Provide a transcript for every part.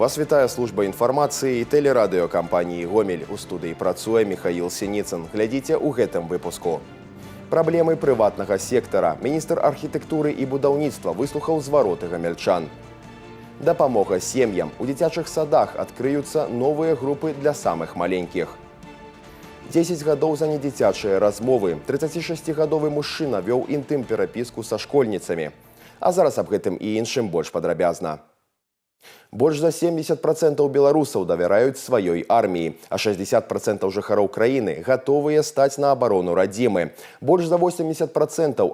Вас вітае служба інфармацыі і тэлерадыёкампаніі «Гомель». У студыі працуе Михаил Синицын. Глядзіце ў гэтым выпуску. Праблемы прыватнага сектара. Міністр архітэктуры і будаўніцтва выслухаў звароты гамельчан. Дапамога сем'ям. У дзіцячых садах адкрыюцца новыя групы для самых маленькіх. 10 гадоў за недзіцячыя размовы. 36-гадовы мужчына вёў інтым-перапіску са школьніцамі. А зараз аб гэтым і іншым больш падрабязна. Больш за 70% беларусаў давяраюць сваёй арміі, а 60% жыхароў краіны гатовыя стаць на абарону радзімы. Больш за 80%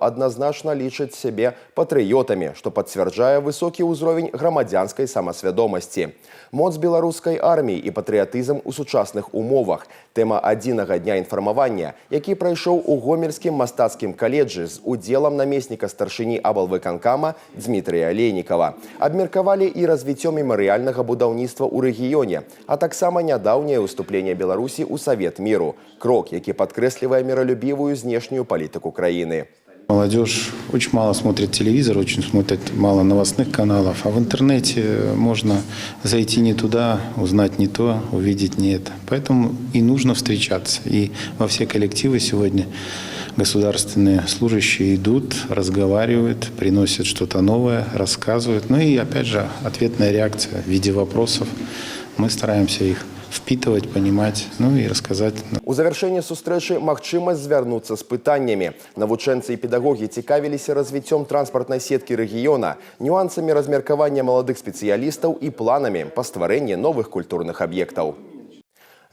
адназначна лічаць сябе патрыётамі, што пацвярджае высокі ўзровень грамадзянскай самасвядомасці. Моц беларускай арміі і патрыятызм у сучасных умовах. Тэма адзінага дня інфармавання, які прайшоў у Гомельскім мастацкім каледжы з удзелам намесніка старшыні аблвыканкама Дмітрыя Алейнікава. Абмеркавалі і развіццё мемарыяльнага будаўніцтва ў рэгіёне, а таксама нядаўняе ўступленне Беларусі ў Савет міру. Крок, які падкрэслівае міралюбівую знешнюю палітыку краіны. Молодежь очень мало смотрит телевизор, очень смотрит мало новостных каналов, а в интернете можно зайти не туда, узнать не то, увидеть не это. Поэтому и нужно встречаться. И во все коллективы сегодня государственные служащие идут, разговаривают, приносят что-то новое, рассказывают. Ну и опять же ответная реакция в виде вопросов. Мы стараемся их впитывать, понимать, ну и рассказать. У завяршэнні сустрэчы магчымасць звярнуцца з пытаннямі. Навучэнцы і педагогі цікавіліся развіццём транспартнай сеткі рэгіёна, нюансамі размеркавання маладых спецыялістаў і планамі па стварэнні новых культурных аб'ектаў.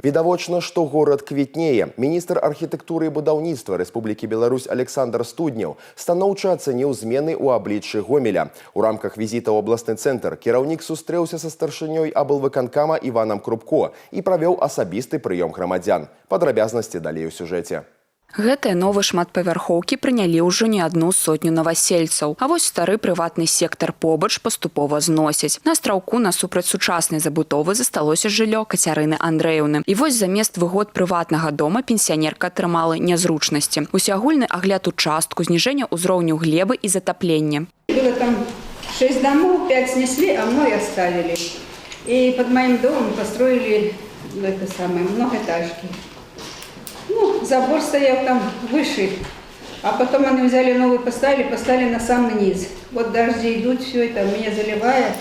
Відавочна, што горад квітнее. Міністр архітэктуры і будаўніцтва Рэспублікі Беларусь Александр Студняў станоўча ацаніў змены ў абліччы Гомеля. У рамках візіта ў абласны цэнтр кіраўнік сустрэўся са старшынёй аблвыканкама Іванам Крупко і правёў асабісты прыём грамадзян. Падрабязнасці далей у сюжэце. Гэтыя новыя шматпавярхоўкі прынялі ўжо не адну сотню навасельцаў. А вось стары прыватны сектар побач паступова зносяць. На астраўку насупраць сучаснай забудовы засталося жыллё Кацярыны Андрэеўны. І вось замест выгод прыватнага дома пенсіянерка атрымала нязручнасці. Усеагульны агляд участку, зніжэнне ўзроўню глебы і затапленне. Было там 6 домов, 5 снесли, а мной оставили. И под моим домом построили многоэтажки. Ну, забор стоял там выше, а потом они взяли новый, поставили на самый низ. Вот дожди идут, все это меня заливает,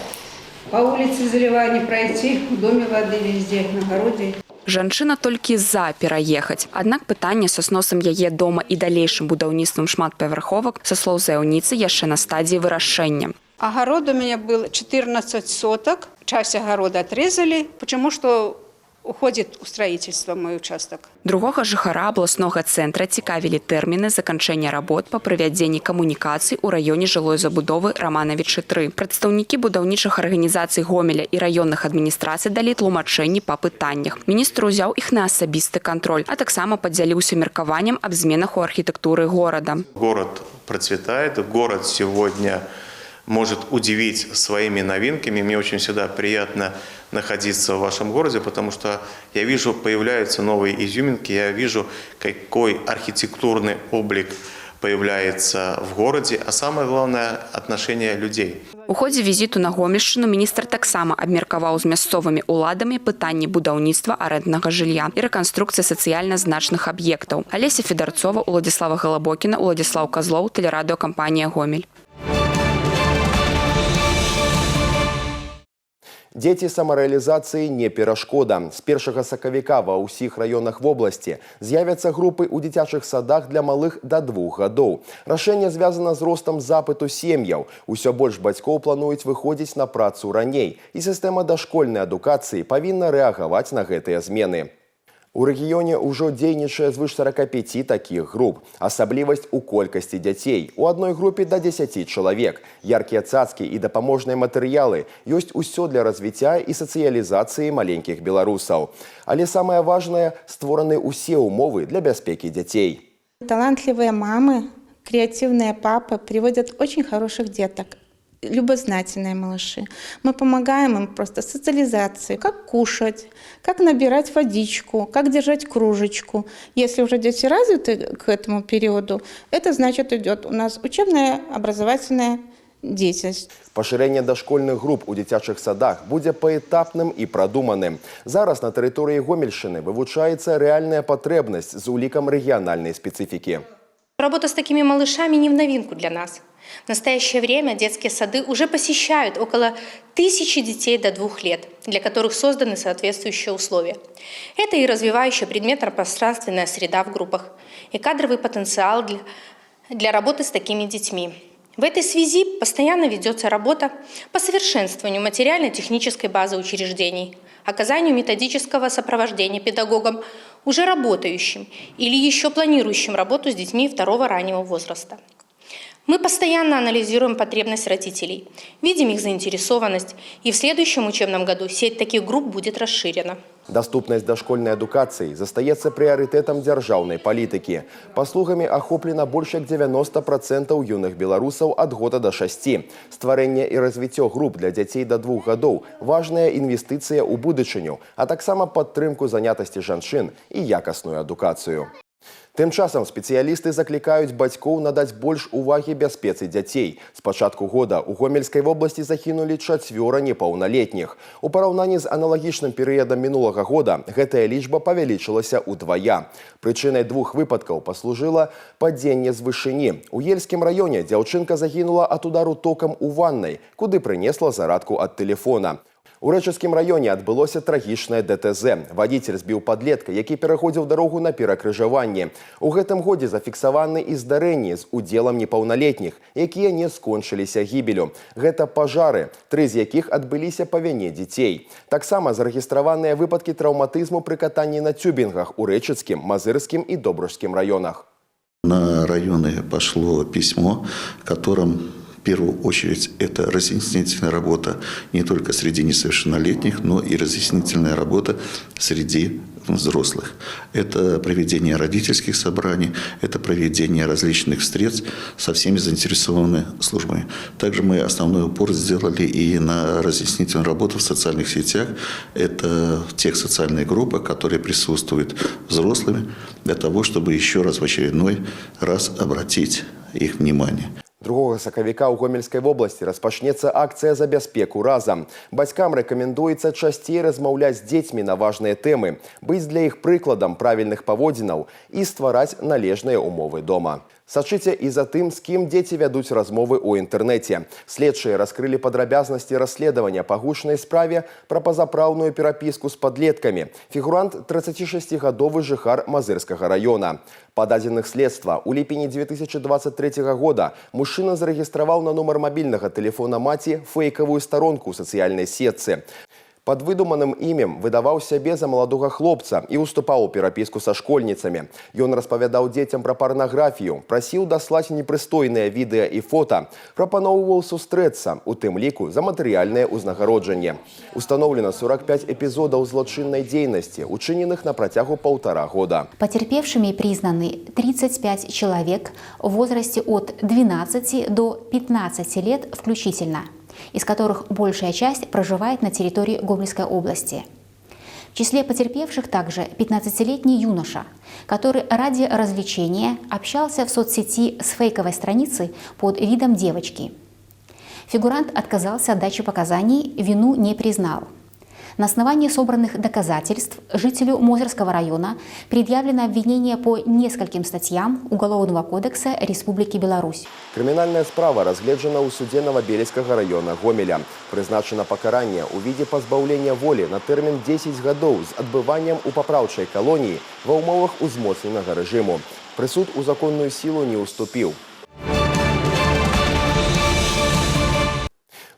по улице заливает, не пройти, в доме воды везде, на огороде. Жанчына толькі за пераехаць. Аднак пытанне са сносам яе дома і далейшым будаўніцтвам шматпавярховак, са слоў заяўніцы, яшчэ на стадии вырашэння. Огород у меня был 14 соток, часть огорода отрезали, потому что уходит у строительства мой участок. Другога жыхара абласнога цэнтра цікавілі тэрміны заканчэння работ па правядзенні камунікацый у раёне жылой забудовы Раманавічы 3. Прадстаўнікі будаўнічых арганізацый Гомеля і раённых адміністрацый далі тлумачэнні па пытаннях. Міністр узяў іх на асабісты кантроль, а таксама падзяліўся меркаваннем аб зменах у архітэктуры горада. Город процветает, город сегодня может удивить своими новинками. Мне очень всегда приятно находиться в вашем городе, потому что я вижу, появляются новые изюминки, я вижу, какой архитектурный облик появляется в городе, а самое главное – отношение людей. У ходзе візіту на Гомельшчыну міністр таксама абмеркаваў з мясцовымі ўладамі пытанні будаўніцтва арэнднага жылля і рэканструкцыі сацыяльна значных аб'ектаў. Алеся Федарцова, Уладзіслава Галабокіна, Уладзіслаў Казлоў, тэлерадыёкампанія «Гомель». Дзеці самарэалізацыі не перашкода. З 1 сакавіка ва ўсіх раёнах вобласці з'явяцца групы ў дзіцячых садах для малых да 2 гадоў. Рашэнне звязана з ростам запыту сем'яў. Усё больш бацькоў плануюць выходзіць на працу раней, і сістэма дашкольнай адукацыі павінна рэагаваць на гэтыя змены. У рэгіёне ўжо дзейнічае звыш 45 такіх груп. Асаблівасць у колькасці дзяцей. У адной групе да 10 чалавек. Яркія цацкі і дапаможныя матэрыялы. Ёсць усё для развіцця і сацыялізацыі маленькіх беларусаў. Але самае важнае – створаны ўсе умовы для бяспекі дзяцей. Талантливые мамы, креативные папы приводят очень хороших деток. Любознательные малыши. Мы помогаем им просто социализации, как кушать, как набирать водичку, как держать кружечку. Если уже дети развиты к этому периоду, это значит идет у нас учебная, образовательная деятельность. Пашырэнне дашкольных груп у дзіцячых садах будзе паэтапным і прадуманым. Зараз на тэрыторыі Гомельшчыны вывучаецца рэальная патрэбнасць з улікам рэгіянальнай спецыфікі. Работа с такими малышами не в новинку для нас. В настоящее время детские сады уже посещают около 1000 детей до 2 лет, для которых созданы соответствующие условия. Это и развивающая предметно-пространственная среда в группах, и кадровый потенциал для работы с такими детьми. В этой связи постоянно ведется работа по совершенствованию материально-технической базы учреждений, оказанию методического сопровождения педагогам, уже работающим или еще планирующим работу с детьми 2-го раннего возраста. Мы постоянно анализируем потребность родителей, видим их заинтересованность, и в следующем учебном году сеть таких групп будет расширена. Даступнасць дашкольнай адукацыі застаецца прыярытэтам дзяржаўнай палітыкі. Паслугамі ахоплена больш як 90% юных беларусаў ад года да 6. Стварэнне і развіццё груп для дзяцей да 2 гадоў – важная інвестыцыя ў будучыню, а таксама падтрымку занятасці жанчын і якасную адукацыю. Тым часам спецыялісты заклікаюць бацькоў надаць больш увагі бяспецы дзяцей. З пачатку года ў Гомельскай вобласці загінулі 4 непаўналетніх. У параўнанні з аналагічным перыядам мінулага года гэтая лічба павялічылася ўдвая. Прычынай 2 выпадкаў паслужыла падзенне з вышыні. У Ельскім раёне дзяўчынка загінула ад удару токам у ваннай, куды прынесла зарадку ад тэлефона. У Рэчыцкім раёне адбылося трагічнае ДТЗ. Вадзіцель збіў падлетка, які пераходзіў дарогу на перакрыжаванне. У гэтым годзе зафіксаваны і здарэнні з удзелам непаўналетніх, якія не скончыліся гібелю. Гэта пажары, 3 з якіх адбыліся па віне дзяцей. Таксама зарэгістраваныя выпадкі траўматызму пры катанні на тюбінгах у Рэчыцкім, Мазырскім і Добружскім раёнах. На районы пошло письмо, в котором в первую очередь это разъяснительная работа не только среди несовершеннолетних, но и разъяснительная работа среди взрослых. Это проведение родительских собраний, это проведение различных встреч со всеми заинтересованными службами. Также мы основной упор сделали и на разъяснительную работу в социальных сетях. Это в тех социальных группах, которые присутствуют взрослыми, для того, чтобы еще раз в очередной раз обратить их внимание. 2 сакавіка ў Гомельскай вобласці распачнецца акцыя за бяспеку разам. Бацькам рэкамендуецца часцей размаўляць з дзецьмі на важныя тэмы, быць для іх прыкладам правільных паводзінаў і ствараць належныя умовы дома. Сачыце і за тым, з кім дзеці вядуць размовы ў інтэрнэце. Следчыя раскрылі падрабязнасці расследавання па гучнай справе пра пазапраўную перапіску з падлеткамі. Фігурант – 36-гадовы жыхар Мазырскага раёна. Па дадзеных следства, у ліпені 2023 года мужчына зарэгістраваў на нумар мабільнага тэлефона маці фэйкавую старонку ў сацыяльнай сетцы. Пад выдуманым імем выдаваў сябе за маладога хлопца і уступаў у перапіску са школьніцамі. Ён распавядаў дзецям пра парнаграфію, прасіў даслаць непрыстойныя відэа і фота, прапаноўваў сустрэцца, у тым ліку за матэрыяльнае ўзнагароджанне. Установлена 45 эпізодаў злачыннай дзейнасці, учыненых на працягу 1,5 года. Потерпевшими признаны 35 человек в возрасте от 12 до 15 лет включительно, из которых большая часть проживает на территории Гомельской области. В числе потерпевших также 15-летний юноша, который ради развлечения общался в соцсети с фейковой страницей под видом девочки. Фигурант отказался от дачи показаний, вину не признал. На основании собранных доказательств жителю Мозырского района предъявлено обвинение по нескольким статьям Уголовного кодекса Республики Беларусь. Крымінальная справа разгледжана ў суде Новобелецкага района Гомеля. Прызначана пакаранне ў відзе пазбаўлення волі на тэрмін 10 гадоў з адбываннем у папраўчай калоніі ва ўмовах узмоцненага рэжыму. Прысуд у законную сілу не ўступіў.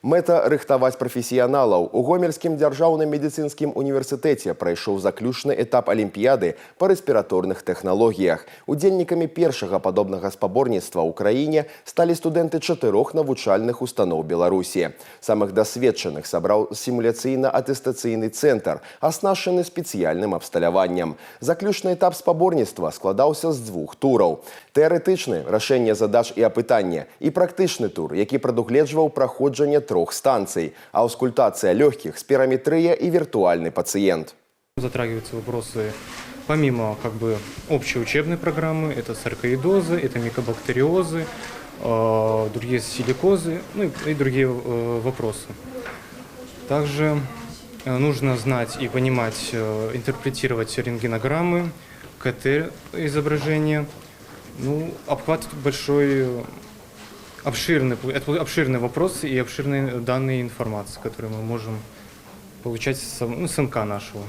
Мэта – рыхтаваць прафесіяналаў. У Гомельскім дзяржаўным медыцынскім універсітэце прайшоў заключны этап алімпіяды па рэспіраторных тэхналогіях. Удзельнікамі першага падобнага спаборніцтва ў краіне сталі студэнты 4 навучальных устаноў Беларусі. Самых дасведчаных сабраў сімуляцыйна-атэстацыйны цэнтр, аснашчаны спецыяльным абсталяваннем. Заключны этап спаборніцтва складаўся з 2 тураў. Тэарэтычны – рашэнне задач і апытання, і практычны тур, які прадугледжваў праходжанне 3 станций, аускультация легких, спирометрия и виртуальный пациент. Затрагиваются вопросы помимо общеучебной программы, это саркоидозы, это микобактериозы, другие силикозы, ну и другие вопросы. Также нужно знать и понимать, интерпретировать рентгенограммы, КТ изображения. Ну, обхват большой, обширный вопрос и обширные данные информации, которые мы можем получать с МК нашего.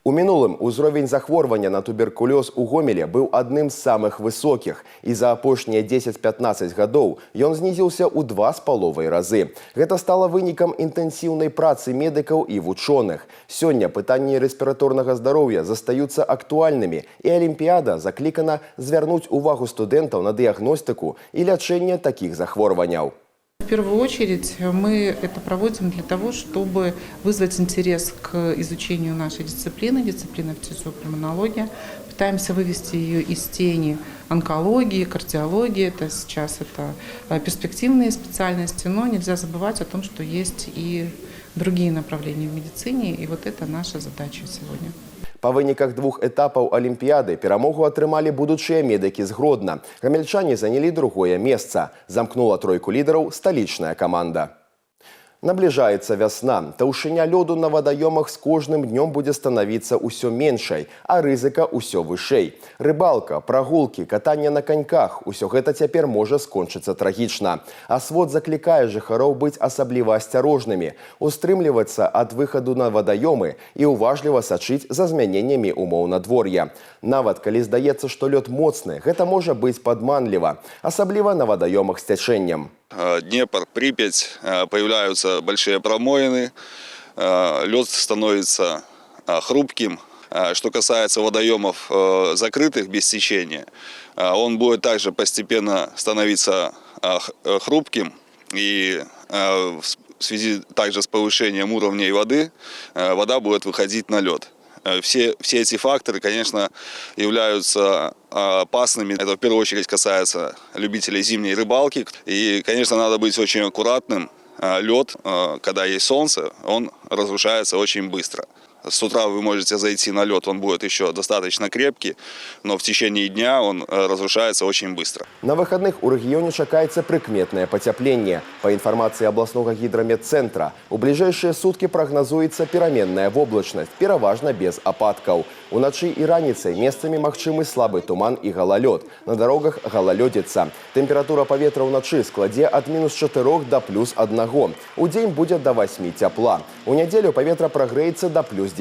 У мінулым узровень захворвання на туберкулёз у Гомелі быў адным з самых высокіх, і за апошнія 10-15 гадоў ён знізіўся ў 2,5 разы. Гэта стала вынікам інтэнсіўнай працы медыкаў і вучоных. Сёння пытанні рэспіраторнага здароўя застаюцца актуальнымі, і Алімпіяда заклікана звярнуць увагу студэнтаў на дыягностыку і лячэнне такіх захворванняў. В первую очередь мы это проводим для того, чтобы вызвать интерес к изучению нашей дисциплины фтизиопульмонология. Пытаемся вывести ее из тени онкологии, кардиологии. Сейчас это перспективные специальности, но нельзя забывать о том, что есть и другие направления в медицине, и вот это наша задача сегодня. Па выніках 2 этапаў Алімпіяды перамогу атрымалі будучыя медыкі з Гродна. Гамельчане занялі другое месца. Замкнула тройку лідараў сталічная каманда. Набліжаецца вясна. Таўшыня лёду на вадаёмах з кожным днём будзе станавіцца ўсё меншай, а рызыка ўсё вышэй. Рыбалка, прагулкі, катанне на каньках – усё гэта цяпер можа скончыцца трагічна. Асвод заклікае жыхароў быць асабліва асцярожнымі, устрымлівацца ад выхаду на вадаёмы і уважліва сачыць за змяненнямі умоў надвор'я. Нават калі здаецца, што лёд моцны, гэта можа быць падманліва, асабліва на вадаёмах з цячэннем. Днепр, Припять, появляются большие промоины, лед становится хрупким. Что касается водоемов закрытых без течения, он будет также постепенно становиться хрупким, и в связи также с повышением уровней воды, вода будет выходить на лед. Все эти факторы, конечно, являются опасными. Это в первую очередь касается любителей зимней рыбалки. И, конечно, надо быть очень аккуратным. Лед, когда есть солнце, он разрушается очень быстро. С утра вы можете зайти на лед, он будет еще достаточно крепкий, но в течение дня он разрушается очень быстро. На выходных у рэгіёне чакаецца прыкметнае пацяпленне. Па інфармацыі абласнога гідраметцэнтра, у бліжэйшыя суткі прагназуецца пераменная воблачнасць, пераважна без ападкаў. Уначы і раніцай месцамі магчымы слабы туман і галалёд. На дарогах галалёдзіца. Тэмпература паветра ўначы складзе ад -4 да +1. Удзень будзе да 8 цяпла. У нядзелю паветра прагрэецца да +10.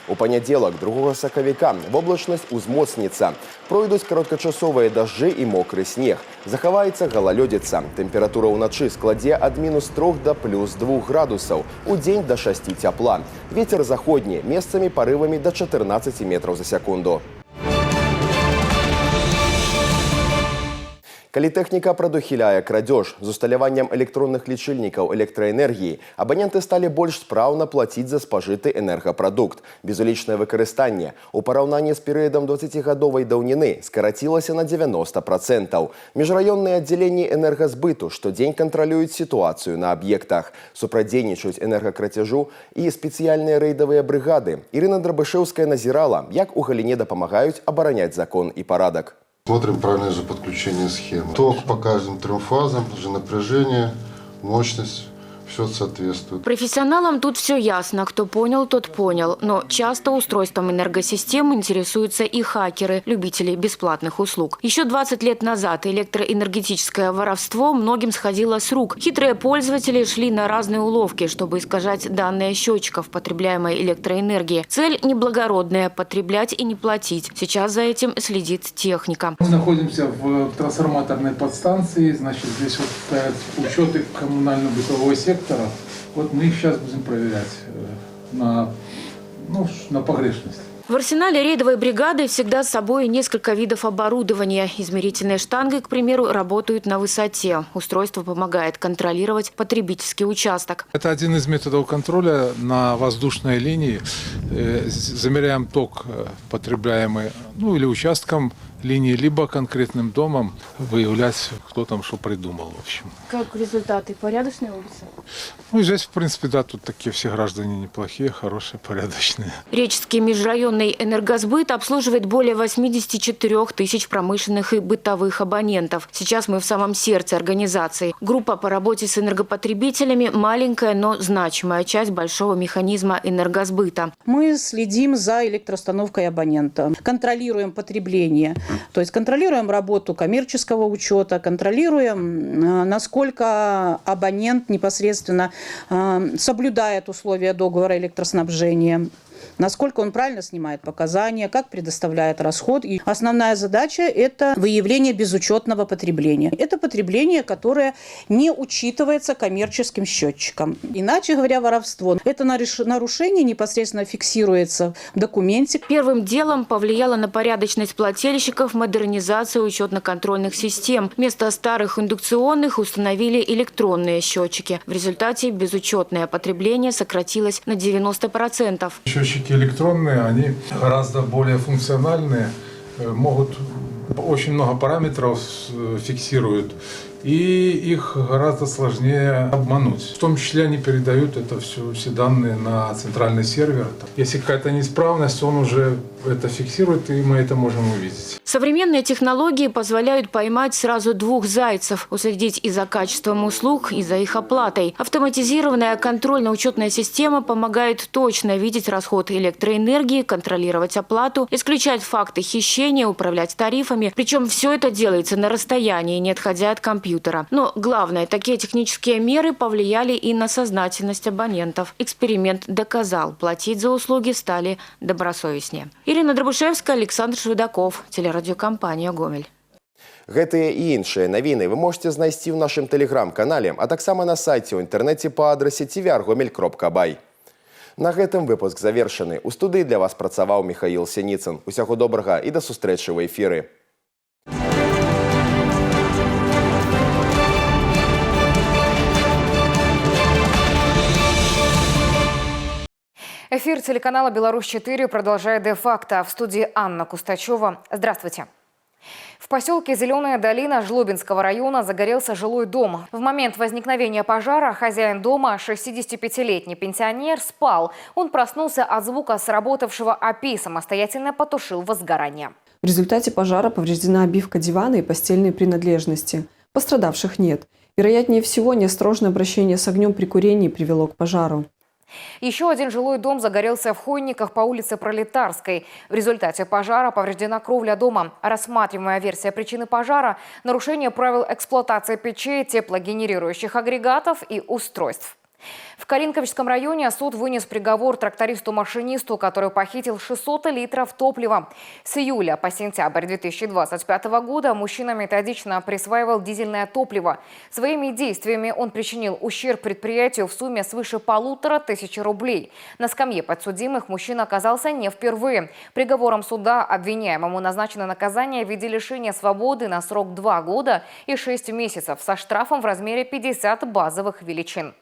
У панядзелак 2 сакавіка воблачнасць узмоцніцца. Пройдуць кароткачасовыя дажджы і мокры снег. Захаваецца галалёдзіца. Тэмпература ўначы складзе ад -3 да +2 градусаў. Удзень да 6 цяпла. Вецер заходні, месцамі парывамі да 14 метров за секунду. Калі тэхніка прадухіляе крадзеж, з усталяваннем электронных лічыльнікаў электраэнергіі абаненты сталі больш спраўна плаціць за спажыты энергапрадукт. Безулічнае выкарыстанне у параўнанні з перыядам 20гадовай даўніны скарацілася на 90%. Міжраённыя аддзяленні энергазбыту штодзень кантралююць сітуацыю на аб'ектах. Супрацоўнічаюць энергакрацяжу і спецыяльныя рэйдавыя брыгады. Ірына Драбышэўская назірала, як у галіне дапамагаюць абараняць закон і парадак. Смотрим правильное же подключение схемы. Ток по каждым 3 фазам, же напряжение, мощность. Все соответствует. Профессионалам тут все ясно. Кто понял, тот понял. Но часто устройством энергосистем интересуются и хакеры, любители бесплатных услуг. Еще 20 лет назад электроэнергетическое воровство многим сходило с рук. Хитрые пользователи шли на разные уловки, чтобы искажать данные счетчиков потребляемой электроэнергии. Цель неблагородная – потреблять и не платить. Сейчас за этим следит техника. Мы находимся в трансформаторной подстанции. Значит, здесь вот стоят учеты коммунально-бытового сектора. Вот мы их сейчас будем проверять на погрешность. В арсенале рейдовой бригады всегда с собой несколько видов оборудования. Измерительные штанги, к примеру, работают на высоте. Устройство помогает контролировать потребительский участок. Это один из методов контроля на воздушной линии. Замеряем ток, потребляемый или участком линии, либо конкретным домом выявлять, кто там что придумал, в общем. Как результаты? Порядочные улицы? Ну, и здесь, в принципе, да, тут такие все граждане неплохие, хорошие, порядочные. Речский межрайонный энергосбыт обслуживает более 84 тысяч промышленных и бытовых абонентов. Сейчас мы в самом сердце организации. Группа по работе с энергопотребителями – маленькая, но значимая часть большого механизма энергосбыта. Мы следим за электроустановкой абонента, контролируем потребление, то есть контролируем работу коммерческого учета, контролируем, насколько абонент непосредственно соблюдает условия договора электроснабжения, насколько он правильно снимает показания, как предоставляет расход. И основная задача – это выявление безучетного потребления. Это потребление, которое не учитывается коммерческим счетчиком. Иначе говоря, воровство. Это нарушение непосредственно фиксируется в документе. Первым делом повлияла на порядочность плательщиков модернизация учетно-контрольных систем. Вместо старых индукционных установили электронные счетчики. В результате безучетное потребление сократилось на 90%. Счетчики электронные, они гораздо более функциональные, могут очень много параметров фиксируют, и их гораздо сложнее обмануть. В том числе они передают все данные на центральный сервер. Если какая-то неисправность, он уже это фиксирует, и мы это можем увидеть. Современные технологии позволяют поймать сразу двух зайцев, уследить и за качеством услуг, и за их оплатой. Автоматизированная контрольно-учетная система помогает точно видеть расход электроэнергии, контролировать оплату, исключать факты хищения, управлять тарифами. Причем все это делается на расстоянии, не отходя от компьютера. Но главное, такие технические меры повлияли и на сознательность абонентов. Эксперимент доказал, платить за услуги стали добросовестнее. Ирина Дробушевская, Александр Шведаков, телерадиокомпания «Гомель». Гэтыя і іншыя навіны вы можете знайсці ў нашым тэлеграм-канале, а таксама на сайце ў інтэрнэце па адрасе tvrgomel.by. На гэтым выпуск завершаны. У студыі для вас працаваў Михаил Синицын. Усяго добрага і да сустрэчы ў эфіры. Эфир телеканала «Беларусь-4» продолжает де-факто. В студии Анна Кустачева. Здравствуйте. В поселке Зеленая долина Жлобинского района загорелся жилой дом. В момент возникновения пожара хозяин дома, 65-летний пенсионер, спал. Он проснулся от звука сработавшего АПИ, самостоятельно потушил возгорание. В результате пожара повреждена обивка дивана и постельные принадлежности. Пострадавших нет. Вероятнее всего, неосторожное обращение с огнем при курении привело к пожару. Еще один жилой дом загорелся в Хойниках по улице Пролетарской. В результате пожара повреждена кровля дома. Рассматриваемая версия причины пожара – нарушение правил эксплуатации печей, теплогенерирующих агрегатов и устройств. В Калинковичском районе суд вынес приговор трактористу-машинисту, который похитил 600 литров топлива. С июля по сентябрь 2025 года мужчина методично присваивал дизельное топливо. Своими действиями он причинил ущерб предприятию в сумме свыше 1500 рублей. На скамье подсудимых мужчина оказался не впервые. Приговором суда обвиняемому назначено наказание в виде лишения свободы на срок 2 года и 6 месяцев со штрафом в размере 50 базовых величин.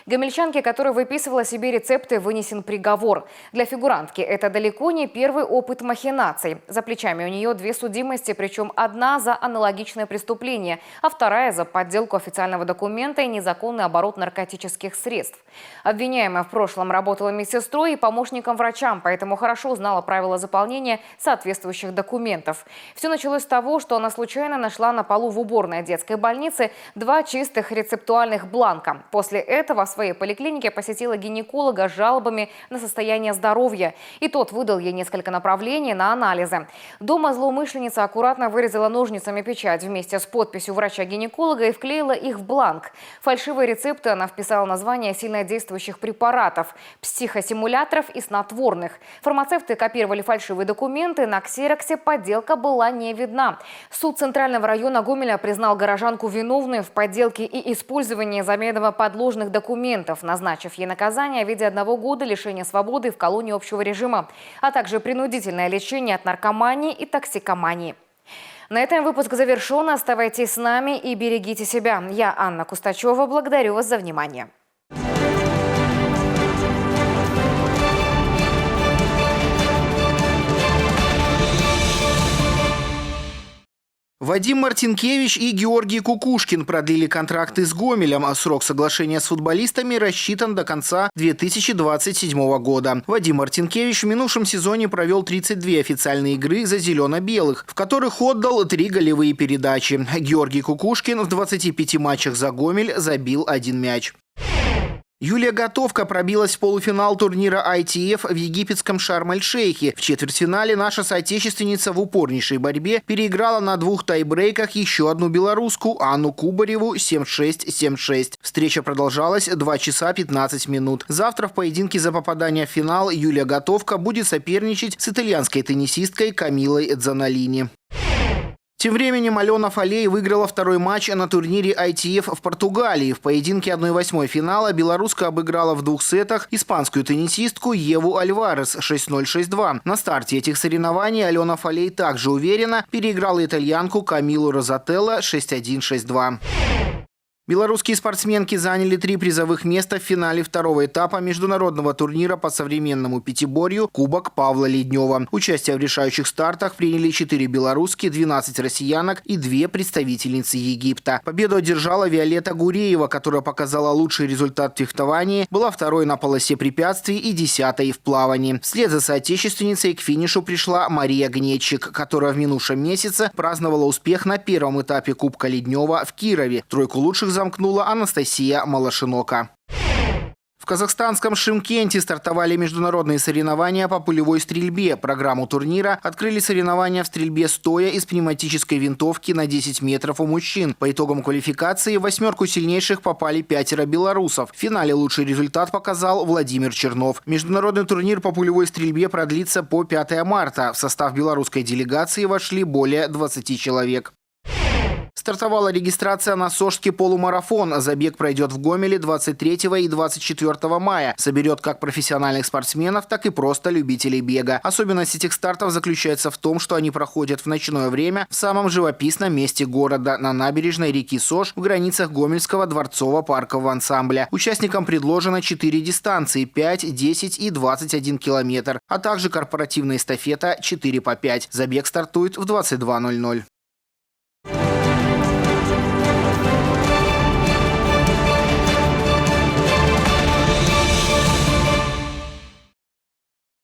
Гомельчанке, которая выписывала себе рецепты, вынесен приговор. Для фигурантки это далеко не первый опыт махинаций. За плечами у нее 2 судимости, причем одна за аналогичное преступление, а вторая за подделку официального документа и незаконный оборот наркотических средств. Обвиняемая в прошлом работала медсестрой и помощником врачам, поэтому хорошо знала правила заполнения соответствующих документов. Все началось с того, что она случайно нашла на полу в уборной детской больницы 2 чистых рецептуальных бланка. После этого в своей поликлинике посетила гинеколога с жалобами на состояние здоровья. И тот выдал ей несколько направлений на анализы. Дома злоумышленница аккуратно вырезала ножницами печать вместе с подписью врача-гинеколога и вклеила их в бланк. Фальшивые рецепты она вписала названия сильнодействующих препаратов, психосимуляторов и снотворных. Фармацевты копировали фальшивые документы, на ксероксе подделка была не видна. Суд Центрального района Гомеля признал горожанку виновной в подделке и использовании заведомо подложных документов, назначив ей наказание в виде 1 года лишения свободы в колонии общего режима, а также принудительное лечение от наркомании и токсикомании. На этом выпуск завершен. Оставайтесь с нами и берегите себя. Я, Анна Кустачева, благодарю вас за внимание. Вадим Мартинкевич и Георгий Кукушкин продлили контракты с Гомелем, а срок соглашения с футболистами рассчитан до конца 2027 года. Вадим Мартинкевич в минувшем сезоне провел 32 официальные игры за зелено-белых, в которых отдал 3 голевые передачи. Георгий Кукушкин в 25 матчах за Гомель забил 1 мяч. Юлия Готовка пробилась в полуфинал турнира ITF в египетском Шарм-эль-Шейхе. В четвертьфинале наша соотечественница в упорнейшей борьбе переиграла на 2 тайбрейках еще одну белоруску Анну Кубареву 7-6, 7-6. Встреча продолжалась 2 часа 15 минут. Завтра в поединке за попадание в финал Юлия Готовка будет соперничать с итальянской теннисисткой Камилой Дзаналини. Тем временем Алена Фалей выиграла 2-й матч на турнире ITF в Португалии. В поединке 1/8 финала белоруска обыграла в 2 сетах испанскую теннисистку Еву Альварес 6-0, 6-2. На старте этих соревнований Алена Фалей также уверенно переиграла итальянку Камилу Розателло 6-1, 6-2. Белорусские спортсменки заняли 3 призовых места в финале 2-го этапа международного турнира по современному пятиборью «Кубок Павла Леднева». Участие в решающих стартах приняли 4 белоруски, 12 россиянок и 2 представительницы Египта. Победу одержала Виолетта Гуреева, которая показала лучший результат в фехтовании, была 2-й на полосе препятствий и 10-й в плавании. Вслед за соотечественницей к финишу пришла Мария Гнетчик, которая в минувшем месяце праздновала успех на 1-м этапе Кубка Леднева в Кирове. Тройку лучших замкнула Анастасия Малашинока. В казахстанском Шымкенте стартовали международные соревнования по пулевой стрельбе. Программу турнира открыли соревнования в стрельбе стоя из пневматической винтовки на 10 метров у мужчин. По итогам квалификации в 8 сильнейших попали 5 белорусов. В финале лучший результат показал Владимир Чернов. Международный турнир по пулевой стрельбе продлится по 5 марта. В состав белорусской делегации вошли более 20 человек. Стартовала регистрация на Сожский полумарафон. Забег пройдет в Гомеле 23 и 24 мая. Соберет как профессиональных спортсменов, так и просто любителей бега. Особенность этих стартов заключается в том, что они проходят в ночное время в самом живописном месте города, на набережной реки Сож в границах Гомельского дворцово-паркового ансамбля. Участникам предложено 4 дистанции – 5, 10 и 21 километр, а также корпоративная эстафета 4 по 5. Забег стартует в 22:00.